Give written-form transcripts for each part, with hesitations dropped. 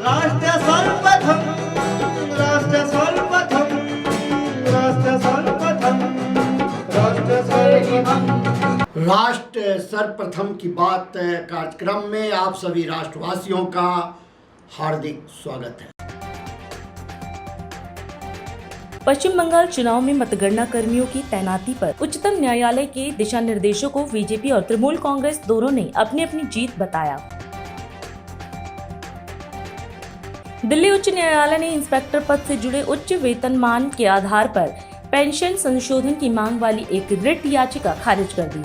राष्ट्र सर्वप्रथम, राष्ट्र सर्वप्रथम, राष्ट्र सर्वप्रथम, राष्ट्र सर्वप्रथम। राष्ट्र सर्वप्रथम की बात कार्यक्रम में आप सभी राष्ट्रवासियों का हार्दिक स्वागत है। पश्चिम बंगाल चुनाव में मतगणना कर्मियों की तैनाती पर उच्चतम न्यायालय के दिशा निर्देशों को बीजेपी और तृणमूल कांग्रेस दोनों ने अपनी अपनी जीत बताया। दिल्ली उच्च न्यायालय ने इंस्पेक्टर पद से जुड़े उच्च वेतनमान के आधार पर पेंशन संशोधन की मांग वाली एक रिट याचिका खारिज कर दी।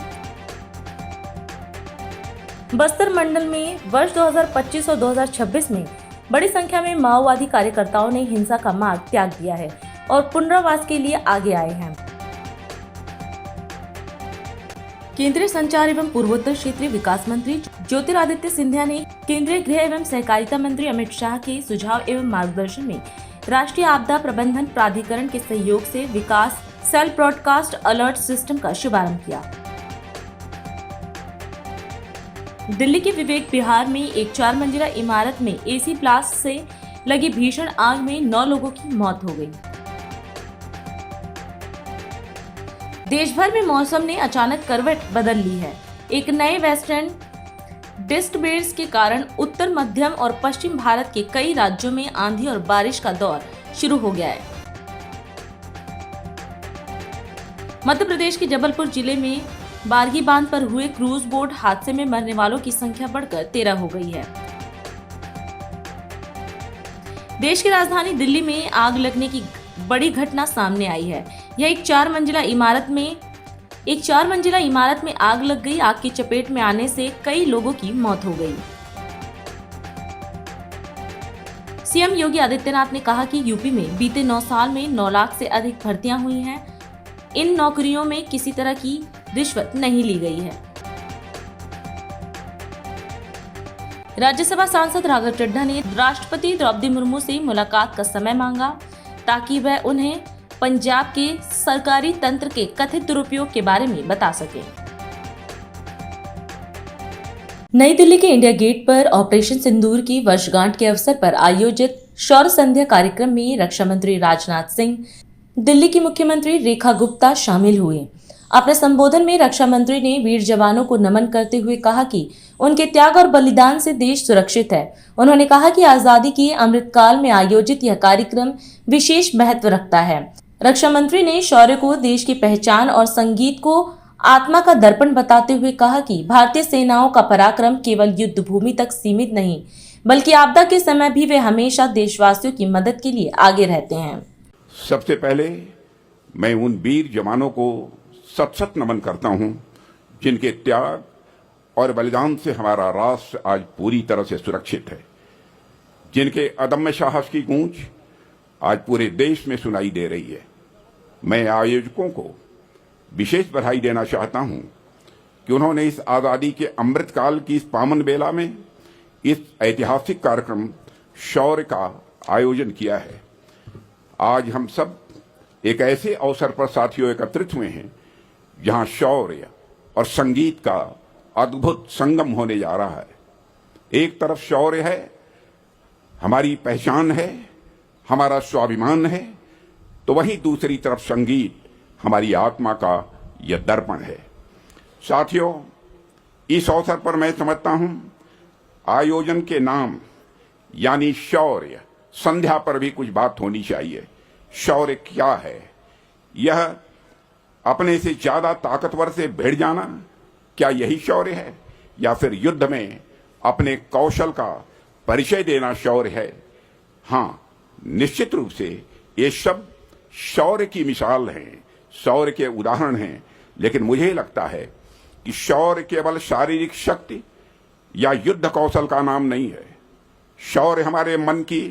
बस्तर मंडल में वर्ष 2025 और 2026 में बड़ी संख्या में माओवादी कार्यकर्ताओं ने हिंसा का मार्ग त्याग दिया है और पुनरावास के लिए आगे आए हैं। केंद्रीय संचार एवं पूर्वोत्तर क्षेत्रीय विकास मंत्री ज्योतिरादित्य सिंधिया ने केंद्रीय गृह एवं सहकारिता मंत्री अमित शाह के सुझाव एवं मार्गदर्शन में राष्ट्रीय आपदा प्रबंधन प्राधिकरण के सहयोग से विकास सेल ब्रॉडकास्ट अलर्ट सिस्टम का शुभारंभ किया। दिल्ली के विवेक विहार में एक 4 मंजिला इमारत में एसी ब्लास्ट से लगी भीषण आग में 9 लोगों की मौत हो गई। देश भर में मौसम ने अचानक करवट बदल ली है। एक नए वेस्टर्न डिस्टर्बेंस के कारण उत्तर मध्यम और पश्चिम भारत के कई राज्यों में आंधी और बारिश का दौर शुरू हो गया है। मध्य प्रदेश के जबलपुर जिले में बारगी बांध पर हुए क्रूज बोट हादसे में मरने वालों की संख्या बढ़कर 13 हो गई है। देश की राजधानी दिल्ली में आग लगने की बड़ी घटना सामने आई है। यह एक 4 मंजिला इमारत में आग लग गई। आग की चपेट में आने से कई लोगों की मौत हो गई। सीएम योगी आदित्यनाथ ने कहा कि यूपी में बीते 9 साल में 9 लाख से अधिक भर्तियां हुई हैं। इन नौकरियों में किसी तरह की रिश्वत नहीं ली गई है। राज्यसभा सांसद राघव चड्ढा ने राष्ट्रपति द्रौपदी मुर्मू से मुलाकात का समय मांगा ताकि वह उन्हें पंजाब के सरकारी तंत्र के कथित दुरुपयोग के बारे में बता सके। नई दिल्ली के इंडिया गेट पर ऑपरेशन सिंदूर की वर्षगांठ के अवसर पर आयोजित शौर्य संध्या कार्यक्रम में रक्षा मंत्री राजनाथ सिंह, दिल्ली की मुख्यमंत्री रेखा गुप्ता शामिल हुए। अपने संबोधन में रक्षा मंत्री ने वीर जवानों को नमन करते हुए कहा कि उनके त्याग और बलिदान से देश सुरक्षित है। उन्होंने कहा कि आजादी के अमृतकाल में आयोजित यह कार्यक्रम विशेष महत्व रखता है। रक्षा मंत्री ने शौर्य को देश की पहचान और संगीत को आत्मा का दर्पण बताते हुए कहा कि भारतीय सेनाओं का पराक्रम केवल युद्ध भूमि तक सीमित नहीं, बल्कि आपदा के समय भी वे हमेशा देशवासियों की मदद के लिए आगे रहते हैं। सबसे पहले मैं उन वीर जवानों को सत नमन करता हूं जिनके त्याग और बलिदान से हमारा राष्ट्र आज पूरी तरह से सुरक्षित है, जिनके अदम्य साहस की गूंज आज पूरे देश में सुनाई दे रही है। मैं आयोजकों को विशेष बधाई देना चाहता हूं कि उन्होंने इस आजादी के अमृतकाल की इस पावन बेला में इस ऐतिहासिक कार्यक्रम शौर्य का आयोजन किया है। आज हम सब एक ऐसे अवसर पर साथियों एकत्रित हुए हैं जहां शौर्य और संगीत का अद्भुत संगम होने जा रहा है। एक तरफ शौर्य है, हमारी पहचान है, हमारा स्वाभिमान है, तो वहीं दूसरी तरफ संगीत हमारी आत्मा का यह दर्पण है। साथियों, इस अवसर पर मैं समझता हूं आयोजन के नाम यानी शौर्य संध्या पर भी कुछ बात होनी चाहिए। शौर्य क्या है? यह अपने से ज्यादा ताकतवर से भिड़ जाना, क्या यही शौर्य है? या फिर युद्ध में अपने कौशल का परिचय देना शौर्य है? हाँ, निश्चित रूप से ये सब शौर्य की मिसाल हैं, शौर्य के उदाहरण हैं। लेकिन मुझे लगता है कि शौर्य केवल शारीरिक शक्ति या युद्ध कौशल का नाम नहीं है। शौर्य हमारे मन की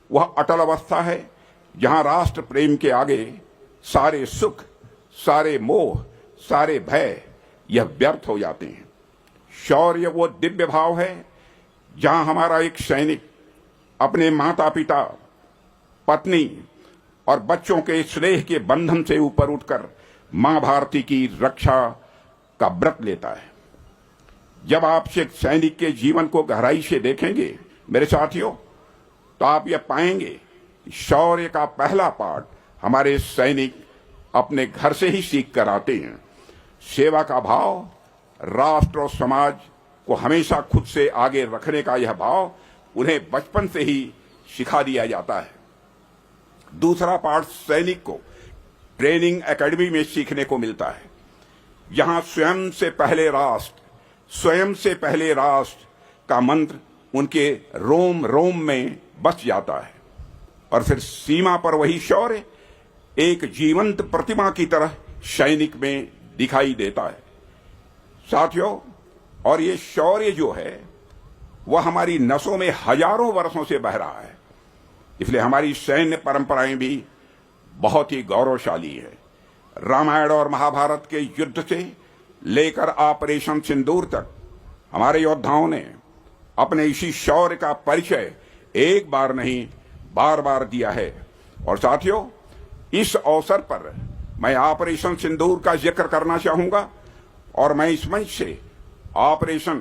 वह अटल अवस्था है जहां राष्ट्र प्रेम के आगे सारे सुख, सारे मोह, सारे भय यह व्यर्थ हो जाते हैं। शौर्य वो दिव्य भाव है जहां हमारा एक सैनिक अपने माता पिता, पत्नी और बच्चों के स्नेह के बंधन से ऊपर उठकर मां भारती की रक्षा का व्रत लेता है। जब आप एक सैनिक के जीवन को गहराई से देखेंगे मेरे साथियों, तो आप ये पाएंगे कि शौर्य का पहला पाठ हमारे सैनिक अपने घर से ही सीख कर आते हैं। सेवा का भाव, राष्ट्र और समाज को हमेशा खुद से आगे रखने का यह भाव उन्हें बचपन से ही सिखा दिया जाता है। दूसरा पाठ सैनिक को ट्रेनिंग एकेडमी में सीखने को मिलता है, जहां स्वयं से पहले राष्ट्र का मंत्र उनके रोम रोम में बस जाता है और फिर सीमा पर वही शौर्य एक जीवंत प्रतिमा की तरह सैनिक में दिखाई देता है। साथियों, और ये शौर्य जो है वह हमारी नसों में हजारों वर्षों से बह रहा है, इसलिए हमारी सैन्य परंपराएं भी बहुत ही गौरवशाली है। रामायण और महाभारत के युद्ध से लेकर ऑपरेशन सिंदूर तक हमारे योद्धाओं ने अपने इसी शौर्य का परिचय एक बार नहीं बार बार दिया है। और साथियों, इस अवसर पर मैं ऑपरेशन सिंदूर का जिक्र करना चाहूंगा और मैं इस मंच से ऑपरेशन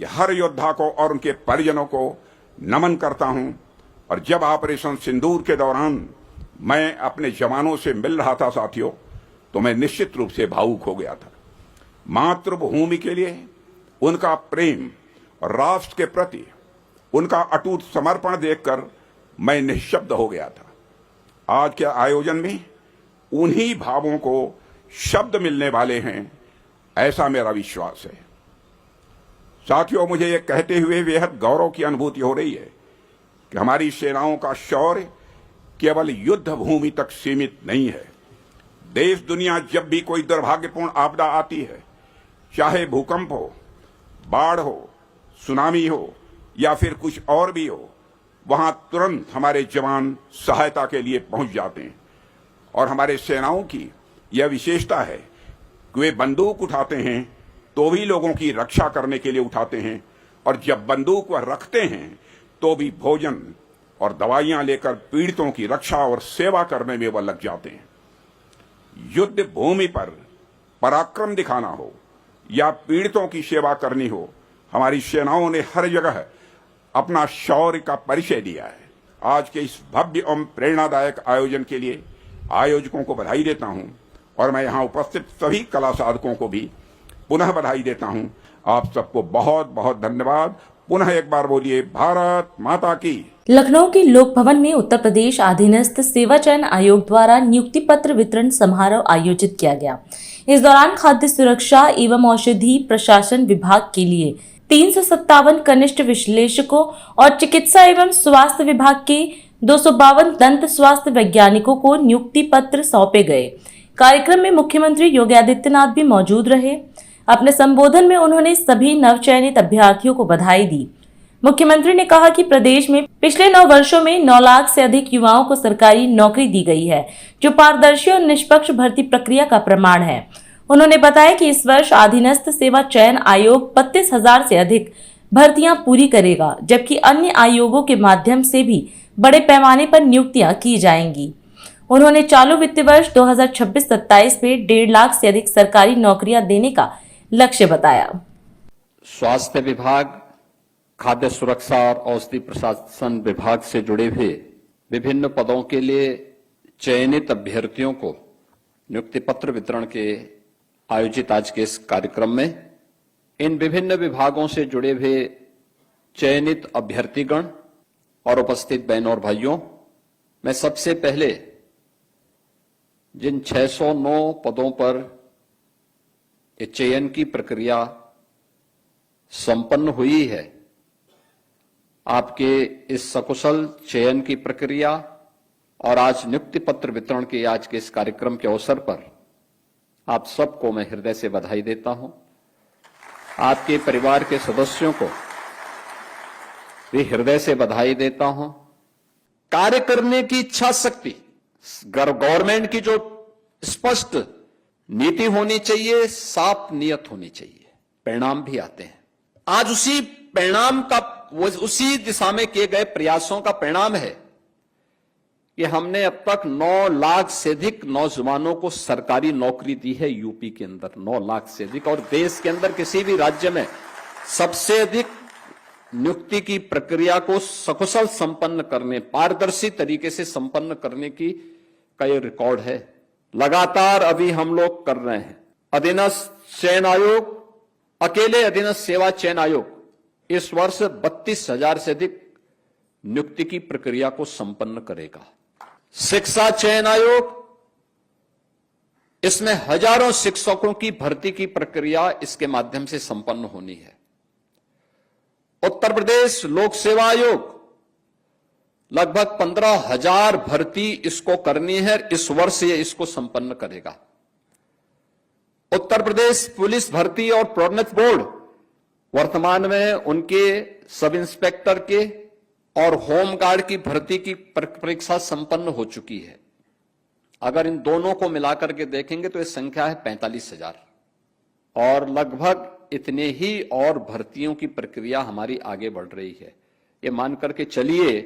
के हर योद्धा को और उनके परिजनों को नमन करता हूं। और जब ऑपरेशन सिंदूर के दौरान मैं अपने जवानों से मिल रहा था साथियों, तो मैं निश्चित रूप से भावुक हो गया था। मातृभूमि के लिए उनका प्रेम और राष्ट्र के प्रति उनका अटूट समर्पण देखकर मैं निःशब्द हो गया था। आज के आयोजन में उन्हीं भावों को शब्द मिलने वाले हैं, ऐसा मेरा विश्वास है। साथियों, मुझे यह कहते हुए बेहद गौरव की अनुभूति हो रही है कि हमारी सेनाओं का शौर्य केवल युद्ध भूमि तक सीमित नहीं है। देश दुनिया जब भी कोई दुर्भाग्यपूर्ण आपदा आती है, चाहे भूकंप हो, बाढ़ हो, सुनामी हो या फिर कुछ और भी हो, वहां तुरंत हमारे जवान सहायता के लिए पहुंच जाते हैं। और हमारे सेनाओं की यह विशेषता है कि वे बंदूक उठाते हैं तो भी लोगों की रक्षा करने के लिए उठाते हैं, और जब बंदूक वह रखते हैं तो भी भोजन और दवाइयां लेकर पीड़ितों की रक्षा और सेवा करने में वह लग जाते हैं। युद्ध भूमि पर पराक्रम दिखाना हो या पीड़ितों की सेवा करनी हो, हमारी सेनाओं ने हर जगह अपना शौर्य का परिचय दिया है। आज के इस भव्य एवं प्रेरणादायक आयोजन के लिए आयोजकों को बधाई देता हूं और मैं यहां उपस्थित सभी कला साधकों को भी पुनः बधाई देता हूं। आप सबको बहुत बहुत धन्यवाद। पुनः एक बार बोलिए भारत माता की। लखनऊ के लोक भवन में उत्तर प्रदेश अधीनस्थ सेवा चयन आयोग द्वारा नियुक्ति पत्र वितरण समारोह आयोजित किया गया। इस दौरान खाद्य सुरक्षा एवं औषधि प्रशासन विभाग के लिए 357 कनिष्ठ विश्लेषकों और चिकित्सा एवं स्वास्थ्य विभाग के 252 दंत स्वास्थ्य वैज्ञानिकों को नियुक्ति पत्र सौंपे गए। कार्यक्रम में मुख्यमंत्री योगी आदित्यनाथ भी मौजूद रहे। अपने संबोधन में उन्होंने सभी नवचयनित अभ्यर्थियों को बधाई दी। मुख्यमंत्री ने कहा कि प्रदेश में पिछले 9 वर्षों में 9 लाख से अधिक युवाओं को सरकारी नौकरी दी गई है, जो पारदर्शी और निष्पक्ष भर्ती प्रक्रिया का प्रमाण है। उन्होंने बताया कि इस वर्ष अधीनस्थ सेवा चयन आयोग 32,000 से अधिक भर्तियां पूरी करेगा, जबकि अन्य आयोगों के माध्यम से भी बड़े पैमाने पर नियुक्तियां की जाएंगी। उन्होंने चालू वित्त वर्ष 2026-27 में 1.5 लाख से अधिक सरकारी नौकरियां देने का लक्ष्य बताया। स्वास्थ्य विभाग, खाद्य सुरक्षा और औषधि प्रशासन विभाग से जुड़े हुए विभिन्न पदों के लिए चयनित अभ्यर्थियों को नियुक्ति पत्र वितरण के आयोजित आज के इस कार्यक्रम में इन विभिन्न विभागों से जुड़े हुए चयनित अभ्यर्थीगण और उपस्थित बहनों और भाइयों, मैं सबसे पहले जिन 609 पदों पर चयन की प्रक्रिया संपन्न हुई है, आपके इस सकुशल चयन की प्रक्रिया और आज नियुक्ति पत्र वितरण के आज के इस कार्यक्रम के अवसर पर आप सबको मैं हृदय से बधाई देता हूं। आपके परिवार के सदस्यों को भी हृदय से बधाई देता हूं। कार्य करने की इच्छा शक्ति, गवर्नमेंट की जो स्पष्ट नीति होनी चाहिए, साफ नियत होनी चाहिए, परिणाम भी आते हैं। आज उसी परिणाम का, उसी दिशा में किए गए प्रयासों का परिणाम है कि हमने अब तक 9 लाख से अधिक नौजवानों को सरकारी नौकरी दी है यूपी के अंदर, 9 लाख से अधिक। और देश के अंदर किसी भी राज्य में सबसे अधिक नियुक्ति की प्रक्रिया को सकुशल संपन्न करने, पारदर्शी तरीके से संपन्न करने का ये रिकॉर्ड है। लगातार अभी हम लोग कर रहे हैं। अधीनस्थ चयन आयोग, अकेले अधीनस्थ सेवा चयन आयोग इस वर्ष 32,000 से अधिक नियुक्ति की प्रक्रिया को संपन्न करेगा। शिक्षा चयन आयोग, इसमें हजारों शिक्षकों की भर्ती की प्रक्रिया इसके माध्यम से संपन्न होनी है। उत्तर प्रदेश लोक सेवा आयोग लगभग 15,000 भर्ती इसको करनी है, इस वर्ष ये इसको संपन्न करेगा। उत्तर प्रदेश पुलिस भर्ती और प्रोन्नति बोर्ड वर्तमान में उनके सब इंस्पेक्टर के और होमगार्ड की भर्ती की परीक्षा संपन्न हो चुकी है। अगर इन दोनों को मिलाकर के देखेंगे तो ये संख्या है 45,000 और लगभग इतने ही और भर्तियों की प्रक्रिया हमारी आगे बढ़ रही है। ये मान करके चलिए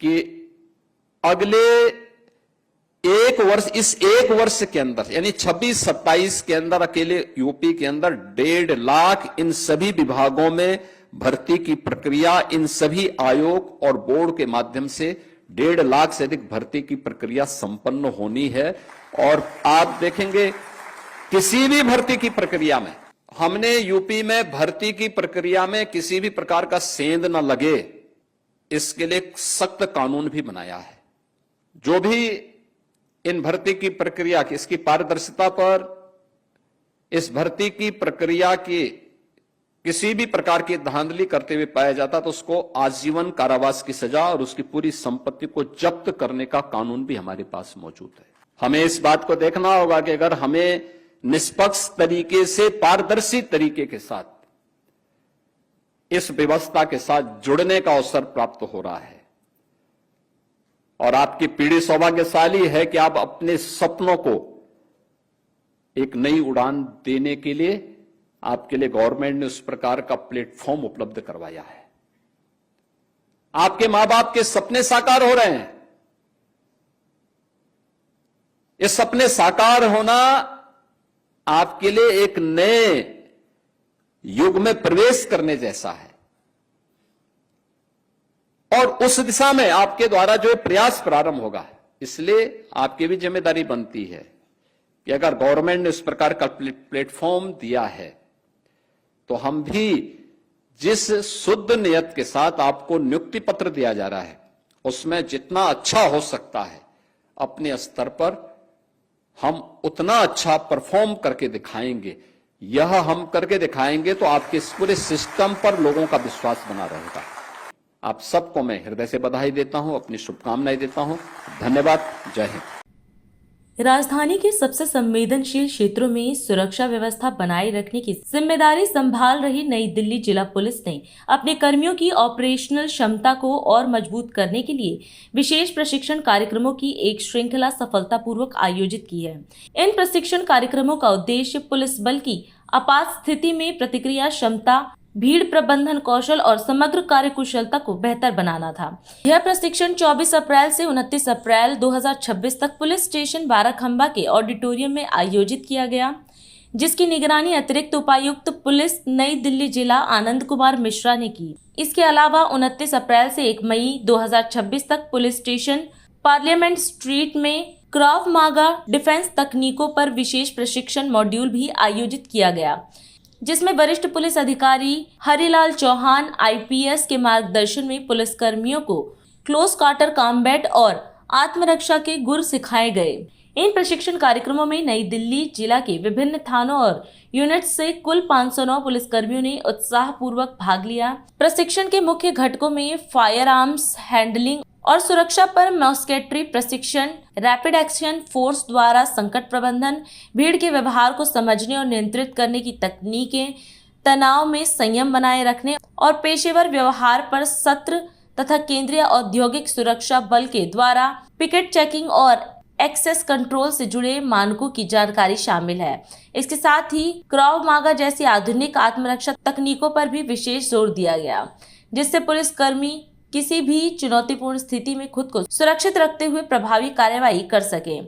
कि अगले एक वर्ष, इस एक वर्ष के अंदर यानी 26-27 के अंदर अकेले यूपी के अंदर 1.5 लाख इन सभी विभागों में भर्ती की प्रक्रिया इन सभी आयोग और बोर्ड के माध्यम से 1.5 लाख से अधिक भर्ती की प्रक्रिया संपन्न होनी है। और आप देखेंगे किसी भी भर्ती की प्रक्रिया में हमने यूपी में भर्ती की प्रक्रिया में किसी भी प्रकार का सेंध न लगे, इसके लिए सख्त कानून भी बनाया है। जो भी इन भर्ती की प्रक्रिया की, इसकी पारदर्शिता पर, इस भर्ती की प्रक्रिया की किसी भी प्रकार की धांधली करते हुए पाया जाता तो उसको आजीवन कारावास की सजा और उसकी पूरी संपत्ति को जब्त करने का कानून भी हमारे पास मौजूद है। हमें इस बात को देखना होगा कि अगर हमें निष्पक्ष तरीके से, पारदर्शी तरीके के साथ इस व्यवस्था के साथ जुड़ने का अवसर प्राप्त हो रहा है और आपकी पीढ़ी सौभाग्यशाली है कि आप अपने सपनों को एक नई उड़ान देने के लिए आपके लिए गवर्नमेंट ने उस प्रकार का प्लेटफॉर्म उपलब्ध करवाया है। आपके मां बाप के सपने साकार हो रहे हैं। ये सपने साकार होना आपके लिए एक नए युग में प्रवेश करने जैसा है और उस दिशा में आपके द्वारा जो प्रयास प्रारंभ होगा, इसलिए आपकी भी जिम्मेदारी बनती है कि अगर गवर्नमेंट ने इस प्रकार का प्लेटफॉर्म दिया है तो हम भी जिस शुद्ध नियत के साथ आपको नियुक्ति पत्र दिया जा रहा है उसमें जितना अच्छा हो सकता है अपने स्तर पर हम उतना अच्छा परफॉर्म करके दिखाएंगे। यह हम करके दिखाएंगे तो आपके इस पूरे सिस्टम पर लोगों का विश्वास बना रहेगा। आप सबको मैं हृदय से बधाई देता हूं, अपनी शुभकामनाएं देता हूं। धन्यवाद। जय हिंद। राजधानी के सबसे संवेदनशील क्षेत्रों में सुरक्षा व्यवस्था बनाए रखने की जिम्मेदारी संभाल रही नई दिल्ली जिला पुलिस ने अपने कर्मियों की ऑपरेशनल क्षमता को और मजबूत करने के लिए विशेष प्रशिक्षण कार्यक्रमों की एक श्रृंखला सफलतापूर्वक आयोजित की है। इन प्रशिक्षण कार्यक्रमों का उद्देश्य पुलिस बल की आपात स्थिति में प्रतिक्रिया क्षमता, भीड़ प्रबंधन कौशल और समग्र कार्यकुशलता को बेहतर बनाना था। यह प्रशिक्षण 24 अप्रैल से 29 अप्रैल 2026 तक पुलिस स्टेशन बाराखंबा के ऑडिटोरियम में आयोजित किया गया, जिसकी निगरानी अतिरिक्त उपायुक्त पुलिस नई दिल्ली जिला आनंद कुमार मिश्रा ने की। इसके अलावा 29 अप्रैल से 1 मई 2026 तक पुलिस स्टेशन पार्लियामेंट स्ट्रीट में क्रॉव मागा डिफेंस तकनीकों पर विशेष प्रशिक्षण मॉड्यूल भी आयोजित किया गया, जिसमें वरिष्ठ पुलिस अधिकारी हरिलाल चौहान आईपीएस के मार्गदर्शन में पुलिस कर्मियों को क्लोज क्वार्टर कॉम्बैट और आत्मरक्षा के गुर सिखाए गए। इन प्रशिक्षण कार्यक्रमों में नई दिल्ली जिला के विभिन्न थानों और यूनिट्स से कुल 509 पुलिसकर्मियों ने उत्साहपूर्वक भाग लिया। प्रशिक्षण के मुख्य घटकों में फायर आर्म्स हैंडलिंग और सुरक्षा पर मॉस्केटरी प्रशिक्षण, रैपिड एक्शन फोर्स द्वारा संकट प्रबंधन, भीड़ के व्यवहार को समझने और नियंत्रित करने की तकनीकें, तनाव में संयम बनाए रखने और पेशेवर व्यवहार पर सत्र तथा केंद्रीय औद्योगिक सुरक्षा बल के द्वारा पिकेट चेकिंग और एक्सेस कंट्रोल से जुड़े मानकों की जानकारी शामिल है। इसके साथ ही क्रॉव मागा जैसी आधुनिक आत्मरक्षा तकनीकों पर भी विशेष जोर दिया गया, जिससे पुलिसकर्मी किसी भी चुनौतीपूर्ण स्थिति में खुद को सुरक्षित रखते हुए प्रभावी कार्यवाही कर सके।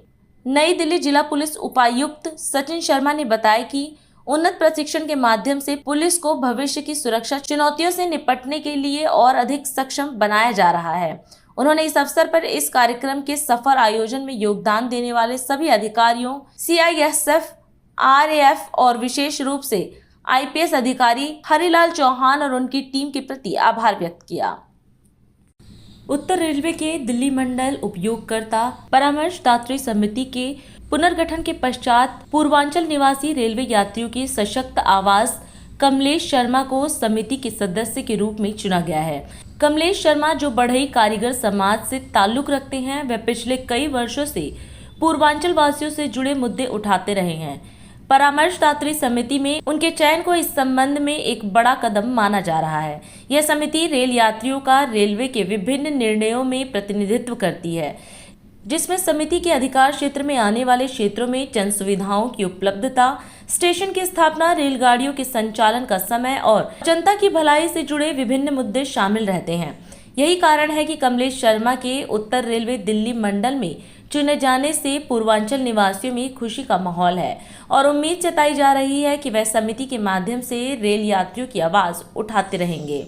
नई दिल्ली जिला पुलिस उपायुक्त सचिन शर्मा ने बताया कि उन्नत प्रशिक्षण के माध्यम से पुलिस को भविष्य की सुरक्षा चुनौतियों से निपटने के लिए और अधिक सक्षम बनाया जा रहा है। उन्होंने इस अवसर पर इस कार्यक्रम के सफल आयोजन में योगदान देने वाले सभी अधिकारियों, CISF, RAF और विशेष रूप से IPS अधिकारी हरिलाल चौहान और उनकी टीम के प्रति आभार व्यक्त किया। उत्तर रेलवे के दिल्ली मंडल उपयोगकर्ता परामर्शदात्री समिति के पुनर्गठन के पश्चात पूर्वांचल निवासी रेलवे यात्रियों की सशक्त आवाज कमलेश शर्मा को समिति के सदस्य के रूप में चुना गया है। कमलेश शर्मा, जो बढ़ई कारीगर समाज से ताल्लुक रखते हैं, वे पिछले कई वर्षों से पूर्वांचल वासियों से जुड़े मुद्दे उठाते रहे हैं। परामर्शदात्री समिति में उनके चयन को इस संबंध में एक बड़ा कदम माना जा रहा है। यह समिति रेल यात्रियों का रेलवे के विभिन्न निर्णयों में प्रतिनिधित्व करती है, जिसमें समिति के अधिकार क्षेत्र में आने वाले क्षेत्रों में जन सुविधाओं की उपलब्धता, स्टेशन की स्थापना, रेलगाड़ियों के संचालन का समय और जनता की भलाई से जुड़े विभिन्न मुद्दे शामिल रहते हैं। यही कारण है कि कमलेश शर्मा के उत्तर रेलवे दिल्ली मंडल में चुने जाने से पूर्वांचल निवासियों में खुशी का माहौल है और उम्मीद जताई जा रही है कि वह समिति के माध्यम से रेल यात्रियों की आवाज उठाते रहेंगे।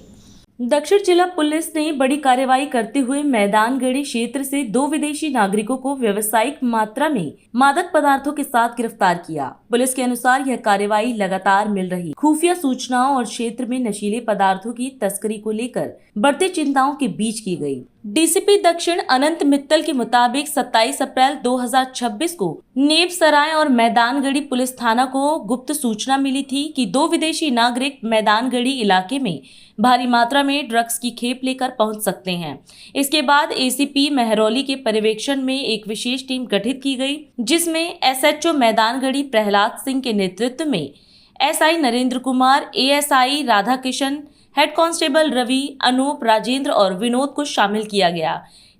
दक्षिण जिला पुलिस ने बड़ी कार्रवाई करते हुए मैदानगढ़ी क्षेत्र से 2 विदेशी नागरिकों को व्यावसायिक मात्रा में मादक पदार्थों के साथ गिरफ्तार किया। पुलिस के अनुसार यह कार्रवाई लगातार मिल रही खुफिया सूचनाओं और क्षेत्र में नशीले पदार्थों की तस्करी को लेकर बढ़ती चिंताओं के बीच की गई। डीसीपी दक्षिण अनंत मित्तल के मुताबिक 27 अप्रैल 2026 को नेवसराय और मैदानगढ़ी पुलिस थाना को गुप्त सूचना मिली थी कि 2 विदेशी नागरिक मैदानगढ़ी इलाके में भारी मात्रा में ड्रग्स की खेप लेकर पहुंच सकते हैं। इसके बाद एसीपी महरौली के पर्यवेक्षण में एक विशेष टीम गठित की गई, जिसमें SHO मैदानगढ़ी प्रहलाद सिंह के नेतृत्व में SI Narendra Kumar, ASI Radha Kishan, head constable Ravi, Anoop, Rajendra और विनोद को शामिल किया गया।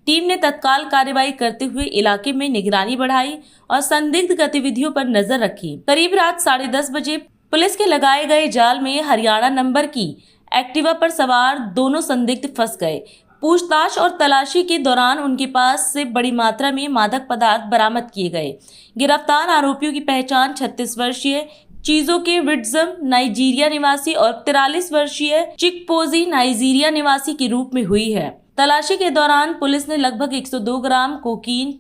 टीम ने तत्काल कार्रवाई करते हुए इलाके में निगरानी बढ़ाई और संदिग्ध गतिविधियों पर नजर रखी। करीब रात 10:30 बजे पुलिस के लगाए गए जाल में हरियाणा नंबर की एक्टिवा पर सवार दोनों संदिग्ध फंस गए। पूछताछ और तलाशी के दौरान उनके पास से बड़ी मात्रा में मादक पदार्थ बरामद किए गए। गिरफ्तार आरोपियों की पहचान 36 वर्षीय चीजों के विट्जम नाइजीरिया निवासी और 43 वर्षीय चिकपोजी नाइजीरिया निवासी के रूप में हुई है। तलाशी के दौरान पुलिस ने लगभग 102 ग्राम कोकीन,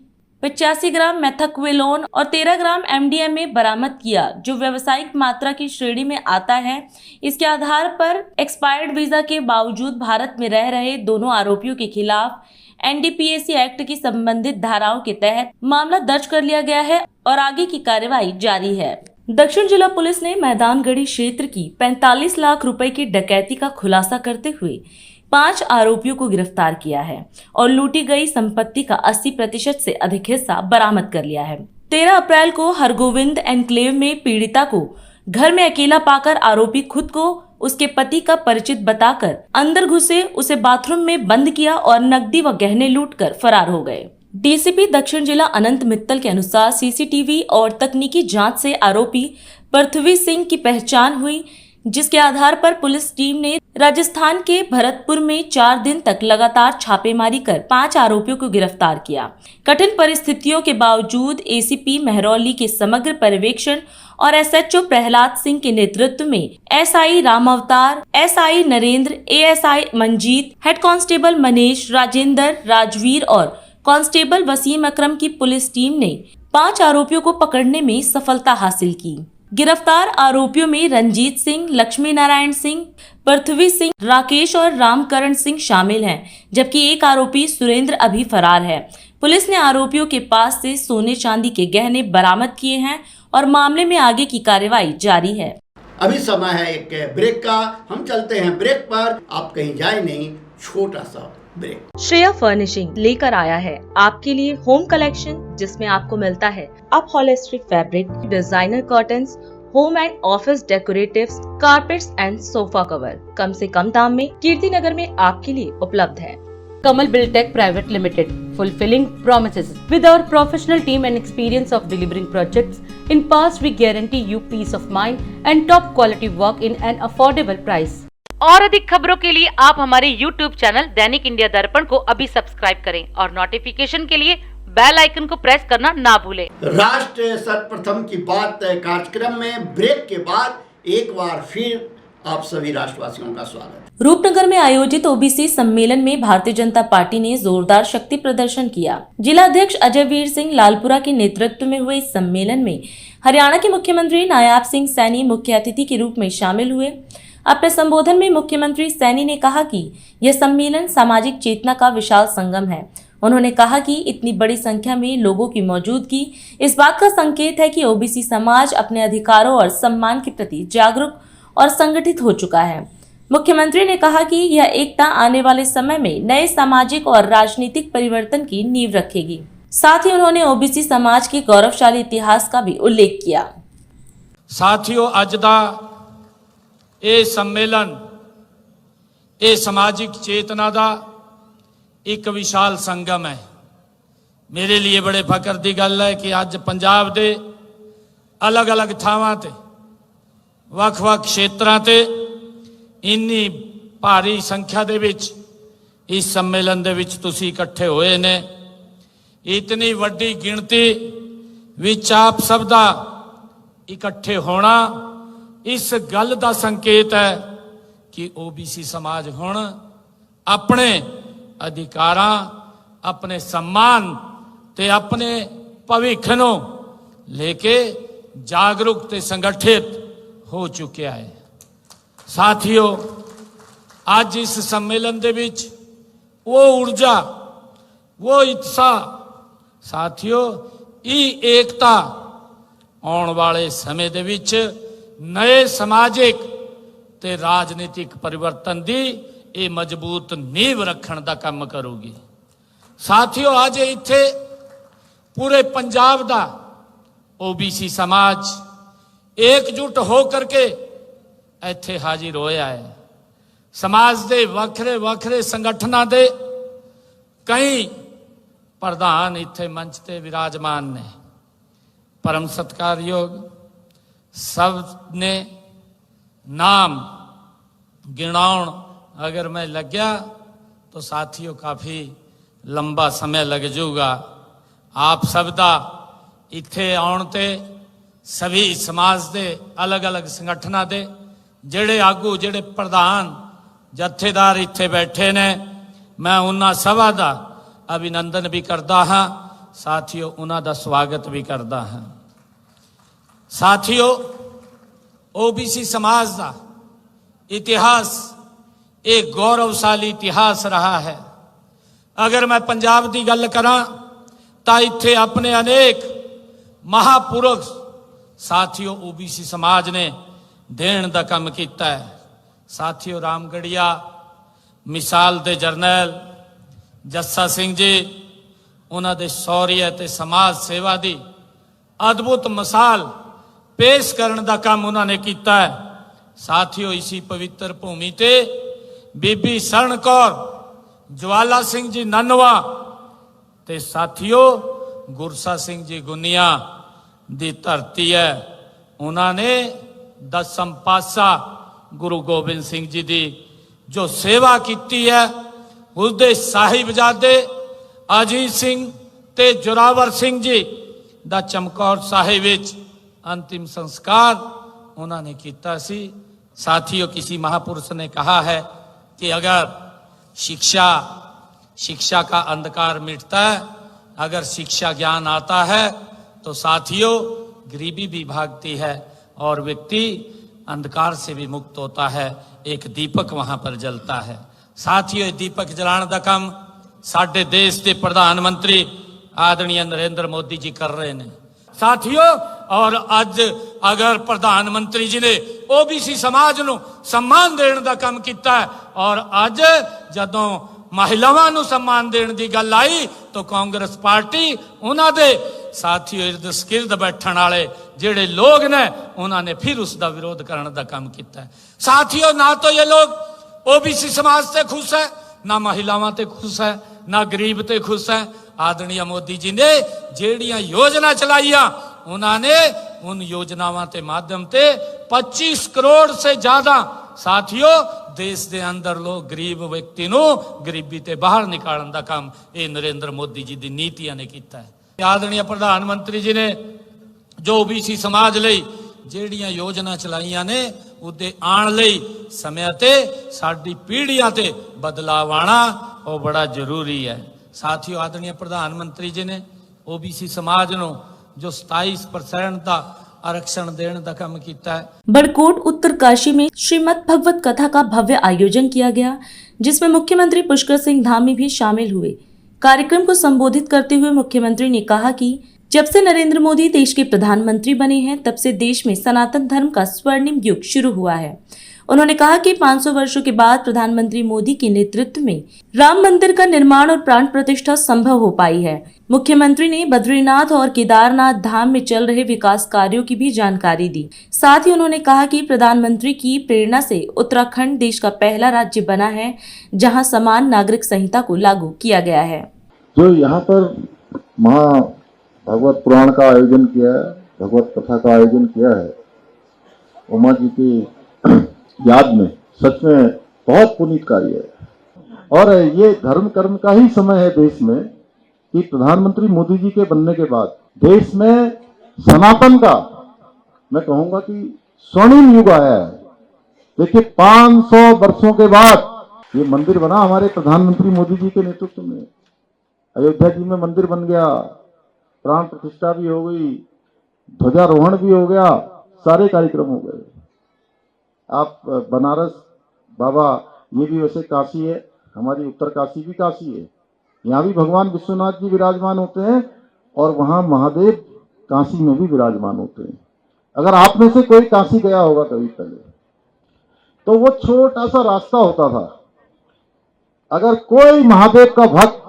85 ग्राम मेथक्विलोन और 13 ग्राम MDMA बरामद किया, जो व्यावसायिक मात्रा की श्रेणी में आता है। इसके आधार पर एक्सपायर्ड वीजा के बावजूद भारत में रह रहे दोनों आरोपियों के खिलाफ NDPAC एक्ट की संबंधित धाराओं के तहत मामला दर्ज कर लिया गया है और आगे की कार्रवाई जारी है। दक्षिण जिला पुलिस ने मैदानगढ़ी क्षेत्र की 45 लाख रुपए की डकैती का खुलासा करते हुए 5 आरोपियों को गिरफ्तार किया है और लूटी गई संपत्ति का 80% से अधिक हिस्सा बरामद कर लिया है। 13 अप्रैल को हरगोविंद एनक्लेव में पीड़िता को घर में अकेला पाकर आरोपी खुद को उसके पति का परिचित बताकर अंदर घुसे, उसे बाथरूम में बंद किया और नकदी व गहने लूटकर फरार हो गए। डीसीपी दक्षिण जिला अनंत मित्तल के अनुसार CCTV और तकनीकी जांच से आरोपी पृथ्वी सिंह की पहचान हुई, जिसके आधार पर पुलिस टीम ने राजस्थान के भरतपुर में 4 दिन तक लगातार छापेमारी कर 5 आरोपियों को गिरफ्तार किया। कठिन परिस्थितियों के बावजूद ACP महरौली के समग्र पर्यवेक्षण और SHO प्रहलाद सिंह के नेतृत्व में SI रामावतार, SI Narendra, ASI Manjeet, head constable Manish, Rajendra, Rajveer और कांस्टेबल वसीम अकरम की पुलिस टीम ने 5 आरोपियों को पकड़ने में सफलता हासिल की। गिरफ्तार आरोपियों में रंजीत सिंह, लक्ष्मी नारायण सिंह, पृथ्वी सिंह, राकेश और रामकरण सिंह शामिल हैं, जबकि एक आरोपी सुरेंद्र अभी फरार है। पुलिस ने आरोपियों के पास से सोने चांदी के गहने बरामद किए हैं और मामले में आगे की कार्रवाई जारी है। अभी समय है एक ब्रेक का, हम चलते हैं ब्रेक पर, आप कहीं जाए नहीं, छोटा सा ब्रेक। श्रेया फर्निशिंग लेकर आया है आपके लिए होम कलेक्शन, जिसमें आपको मिलता है upholstery fabric, designer curtains, home and office decoratives, carpets and sofa cover कम से कम दाम में कीर्ति नगर में आपके लिए उपलब्ध है। Kamal Buildtech Private Limited, fulfilling promises. With our professional team and experience of delivering projects, in past we guarantee you peace of mind and top quality work in an affordable price. और अधिक खबरों के लिए आप हमारे YouTube channel दैनिक India दर्पण को अभी सब्सक्राइब करें और नोटिफिकेशन के लिए बेल आइकन को प्रेस करना ना भूलें। राष्ट्र सर्वप्रथम की बात कार्यक्रम में ब्रेक के बाद एक बार फिर आप सभी राष्ट्रवासियों का स्वागत है। रूपनगर में आयोजित ओबीसी सम्मेलन में भारतीय जनता पार्टी ने जोरदार शक्ति प्रदर्शन किया। जिला अध्यक्ष अजय वीर सिंह लालपुरा के नेतृत्व में हुए इस सम्मेलन में हरियाणा के मुख्यमंत्री नायाब सिंह सैनी मुख्य अतिथि के रूप में शामिल हुए। अपने संबोधन में मुख्यमंत्री सैनी ने कहा कि यह सम्मेलन सामाजिक चेतना का विशाल संगम है। उन्होंने कहा कि इतनी बड़ी संख्या में लोगों की मौजूदगी इस बात का संकेत है कि ओबीसी समाज अपने अधिकारों और सम्मान के प्रति जागरूक और संगठित हो चुका है। मुख्यमंत्री ने कहा कि यह एकता आने वाले समय में नए सामाजिक और राजनीतिक परिवर्तन की नींव रखेगी। साथ ही उन्होंने ओबीसी समाज के गौरवशाली इतिहास का भी उल्लेख किया। साथियों, अज दा ये सम्मेलन ये समाजिक चेतना दा एक विशाल संगम है। मेरे लिए बड़े फकर की गल है कि अज पंजाब दे अलग अलग थावां ते ਵੱਖ-ਵੱਖ क्षेत्रां ते इन्नी भारी संख्या दे विच इस सम्मेलन दे विच तुसीं इकट्ठे होए ने। इतनी वड्डी गिणती विच आप सब दा इकट्ठे होना इस गल दा संकेत है कि ओबीसी समाज हुण अपने अधिकारां, अपने सम्मान ते अपने भविख नूं लेके जागरूक ते संगठित हो चुकिया है। साथियों, आज इस सम्मेलन दे विच वो ऊर्जा, वो उत्साह, साथियों एकता आने वाले समय दे विच नए समाजिक ते राजनीतिक परिवर्तन दी ये मजबूत नींव रखण दा काम करूगी। साथियों, आज इत्थे पूरे पंजाब दा ओबीसी समाज एकजुट हो करके इत्थे हाजिर होया है। समाज दे वखरे वखरे संगठनां दे कई प्रधान इत्थे मंच ते विराजमान ने। परम सत्कारयोग सब ने नाम गिनाउण अगर मैं लग्या तो साथियों काफ़ी लंबा समय लग जाऊगा। आप सब दा इत्थे आउण ते सभी समाज दे अलग अलग संगठनां दे जेड़े आगू, जेड़े प्रधान जत्थेदार इत्थे बैठे ने, मैं उन्हां सभा दा अभिनंदन भी करदा हाँ। साथियों, उन्हां दा स्वागत भी करदा हाँ। साथियों, ओबीसी समाज दा इतिहास एक गौरवशाली इतिहास रहा है। अगर मैं पंजाब की गल करा तो इत्थे अपने अनेक महापुरुष साथियों ओबीसी समाज ने देण दा काम कीता है। साथियों, रामगढ़िया मिसाल दे जरनैल जस्सा सिंह जी, उन्हां दे शौर्य ते समाज सेवा दी अद्भुत मिसाल पेश करने दा काम उन्होंने कीता है। साथियों, इसी पवित्र भूमि ते बीबी सरण कौर, ज्वाला सिंह जी ननवा ते साथियों गुरसा सिंह जी गुनिया दी धरती है। उन्होंने दसम पातशाह गुरु गोबिंद सिंह जी दी जो सेवा की है, उसदे साहिबजादे अजीत सिंह ते जोरावर सिंह जी दा चमकौर साहिब विच अंतिम संस्कार उन्होंने किया सी। साथियों, किसी महापुरुष ने कहा है कि अगर शिक्षा का अंधकार मिटता है, अगर शिक्षा ज्ञान आता है तो साथियों गरीबी भी भागती है और व्यक्ति अंधकार से भी मुक्त होता है। एक दीपक वहां पर जलता है। साथियों, दीपक जलाने का काम साडे देश के प्रधानमंत्री आदरणीय नरेंद्र मोदी जी कर रहे हैं। साथियों, और अज अगर प्रधानमंत्री जी ने ओबीसी समाज नूं सम्मान देने का काम किया है और अज जदों महिलावां नूं सम्मान देने की गल आई तो कांग्रेस पार्टी उन्हां दे साथियों इर्द गिर्द बैठण वाले जिहड़े लोग ने उन्होंने फिर उसका विरोध करने का काम किया है। साथियों, ना तो ये लोग ओबीसी समाज से खुश है, ना महिलावां ते खुश है, ना गरीब ते खुश है। आदरणीय मोदी जी ने जेड़ियां योजना चलाइया, उन्होंने उन योजनावां के माध्यम से 25 करोड़ से ज्यादा ਸਾਥੀਓ ਦੇਸ਼ ਦੇ ਅੰਦਰ ਲੋ ਗਰੀਬ ਵਿਅਕਤੀ ਨੂੰ ਗਰੀਬੀ ਤੇ ਬਾਹਰ ਨਿਕਾਲਣ ਦਾ ਕੰਮ ਇਹ ਨਰਿੰਦਰ ਮੋਦੀ ਜੀ ਦੀ ਨੀਤੀਆਂ ਨੇ ਕੀਤਾ ਹੈ। ਆਦਰਣੀय ਪ੍ਰਧਾਨ ਮੰਤਰੀ ਜੀ ਨੇ ਜੋ OBC ਸਮਾਜ ਲਈ ਜਿਹੜੀਆਂ ਯੋਜਨਾ ਚਲਾਈਆਂ ਨੇ ਉਹਦੇ ਆਉਣ ਲਈ ਸਮੇਂ ਤੇ ਸਾਡੀ ਪੀੜ੍ਹੀਆਂ ਤੇ ਬਦਲਾਵ ਆਣਾ ਉਹ ਬੜਾ ਜ਼ਰੂਰੀ ਹੈ। ਸਾਥੀਓ ਆਦਰਣੀय ਪ੍ਰਧਾਨ ਮੰਤਰੀ ਜੀ ਨੇ OBC ਸਮਾਜ ਨੂੰ जो 27% का आरक्षण देने का काम किया है। बड़कोट उत्तरकाशी में श्रीमद् भगवत कथा का भव्य आयोजन किया गया, जिसमें मुख्यमंत्री पुष्कर सिंह धामी भी शामिल हुए। कार्यक्रम को संबोधित करते हुए मुख्यमंत्री ने कहा कि जब से नरेंद्र मोदी देश के प्रधानमंत्री बने हैं, तब से देश में सनातन धर्म का स्वर्णिम युग शुरू हुआ है। उन्होंने कहा कि 500 वर्षों के बाद प्रधानमंत्री मोदी के नेतृत्व में राम मंदिर का निर्माण और प्राण प्रतिष्ठा संभव हो पाई है। मुख्यमंत्री ने बद्रीनाथ और केदारनाथ धाम में चल रहे विकास कार्यों की भी जानकारी दी। साथ ही उन्होंने कहा कि प्रधानमंत्री की प्रेरणा से उत्तराखंड देश का पहला राज्य बना है जहां समान नागरिक संहिता को लागू किया गया है। जो यहाँ पर महा भगवत पुराण का आयोजन किया है, भगवत कथा का आयोजन किया है, उमा जी की याद में सच में बहुत पुनीत कार्य है। और ये धर्म कर्म का ही समय है देश में कि प्रधानमंत्री मोदी जी के बनने के बाद देश में सनातन का मैं कहूंगा कि स्वर्णिम युग आया है। देखिए 500 वर्षों के बाद ये मंदिर बना हमारे प्रधानमंत्री मोदी जी के नेतृत्व में। अयोध्या जी में मंदिर बन गया, प्राण प्रतिष्ठा भी हो गई, ध्वजारोहण भी हो गया, सारे कार्यक्रम हो गए। आप बनारस बाबा, ये भी वैसे काशी है, हमारी उत्तर काशी भी काशी है, यहाँ भी भगवान विश्वनाथ जी विराजमान होते हैं और वहाँ महादेव काशी में भी विराजमान होते हैं। अगर आप में से कोई काशी गया होगा कभी पहले, तो वो छोटा सा रास्ता होता था। अगर कोई महादेव का भक्त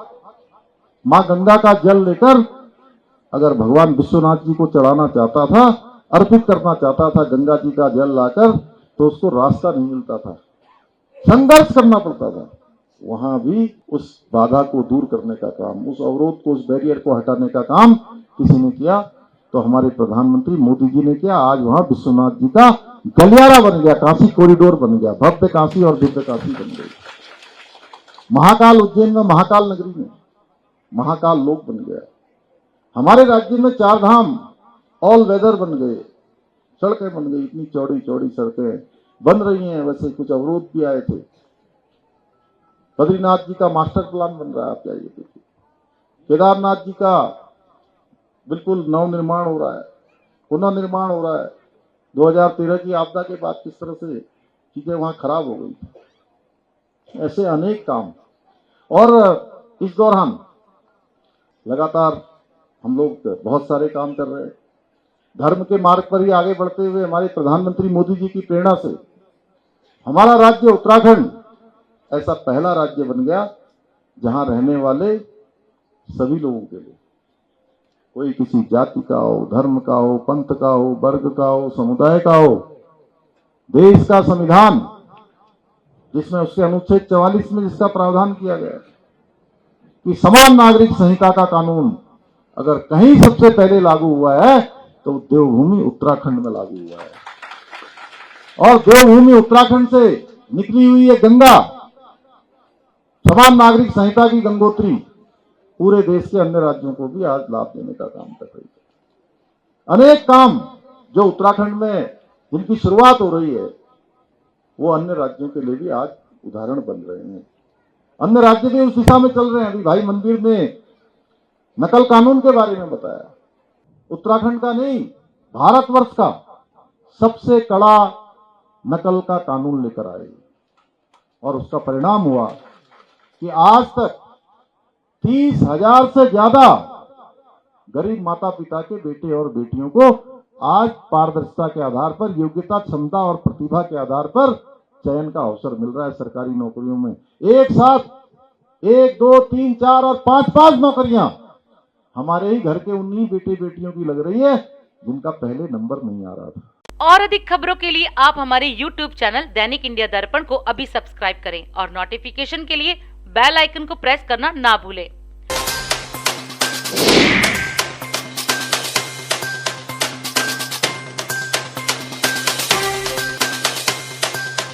माँ गंगा का जल लेकर अगर भगवान विश्वनाथ जी को चढ़ाना चाहता था, अर्पित करना चाहता था गंगा जी का जल लाकर, तो उसको रास्ता नहीं मिलता था, संघर्ष करना पड़ता था। वहां भी उस बाधा को दूर करने का काम, उस अवरोध को, उस बैरियर को हटाने का काम किसी ने किया, तो हमारे प्रधानमंत्री मोदी जी ने किया। आज वहां विश्वनाथ जी का गलियारा बन गया, काशी कॉरिडोर बन गया, भव्य काशी और दिव्य काशी बन गई। महाकाल उज्जैन में, महाकाल नगरी में महाकाल लोक बन गया। हमारे राज्य में 4 धाम ऑल वेदर बन गए, सड़कें बन गई, इतनी चौड़ी चौड़ी सड़कें बन रही हैं। वैसे कुछ अवरोध भी आए थे। बद्रीनाथ जी का मास्टर प्लान बन रहा है, आप जाइए देखिए। केदारनाथ जी का बिल्कुल नवनिर्माण हो रहा है, पुनः निर्माण हो रहा है। 2013 की आपदा के बाद किस तरह से चीजें वहां खराब हो गई, ऐसे अनेक काम। और इस दौरान लगातार हम लोग बहुत सारे काम कर रहे हैं। धर्म के मार्ग पर ही आगे बढ़ते हुए हमारे प्रधानमंत्री मोदी जी की प्रेरणा से हमारा राज्य उत्तराखंड ऐसा पहला राज्य बन गया जहां रहने वाले सभी लोगों के लिए, कोई किसी जाति का हो, धर्म का हो, पंथ का हो, वर्ग का हो, समुदाय का हो, देश का संविधान जिसमें उसके अनुच्छेद 44 में जिसका प्रावधान किया गया कि समान नागरिक संहिता का कानून अगर कहीं सबसे पहले लागू हुआ है तो देवभूमि उत्तराखंड में लागू हुआ है। और देवभूमि उत्तराखंड से निकली हुई ये गंगा, समान नागरिक संहिता की गंगोत्री, पूरे देश के अन्य राज्यों को भी आज लाभ देने का काम कर रही है। अनेक काम जो उत्तराखंड में जिनकी शुरुआत हो रही है, वो अन्य राज्यों के लिए भी आज उदाहरण बन रहे हैं। अन्य राज्य भी उस दिशा में चल रहे हैं। अभी भाई मंदिर ने नकल कानून के बारे में बताया, उत्तराखंड का नहीं, भारतवर्ष का सबसे कड़ा नकल का कानून लेकर आए और उसका परिणाम हुआ कि आज तक 30,000 से ज्यादा गरीब माता पिता के बेटे और बेटियों को आज पारदर्शिता के आधार पर, योग्यता, क्षमता और प्रतिभा के आधार पर चयन का अवसर मिल रहा है सरकारी नौकरियों में। एक साथ 1, 2, 3, 4 और 5 नौकरियां हमारे ही घर के उन्हीं बेटे बेटियों की लग रही है जिनका पहले नंबर नहीं आ रहा था। और अधिक खबरों के लिए आप हमारे YouTube चैनल दैनिक इंडिया दर्पण को अभी सब्सक्राइब करें और नोटिफिकेशन के लिए बेल आइकन को प्रेस करना ना भूलें।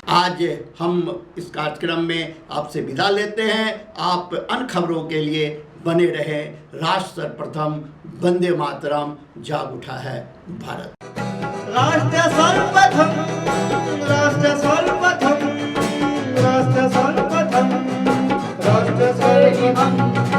आज हम इस कार्यक्रम में आपसे विदा लेते हैं। आप अन्य खबरों के लिए बने रहे। राष्ट्र सर्वप्रथम, वंदे मातरम, जाग उठा है भारत। राष्ट्र सर्वप्रथम, राष्ट्र सर्वप्रथम।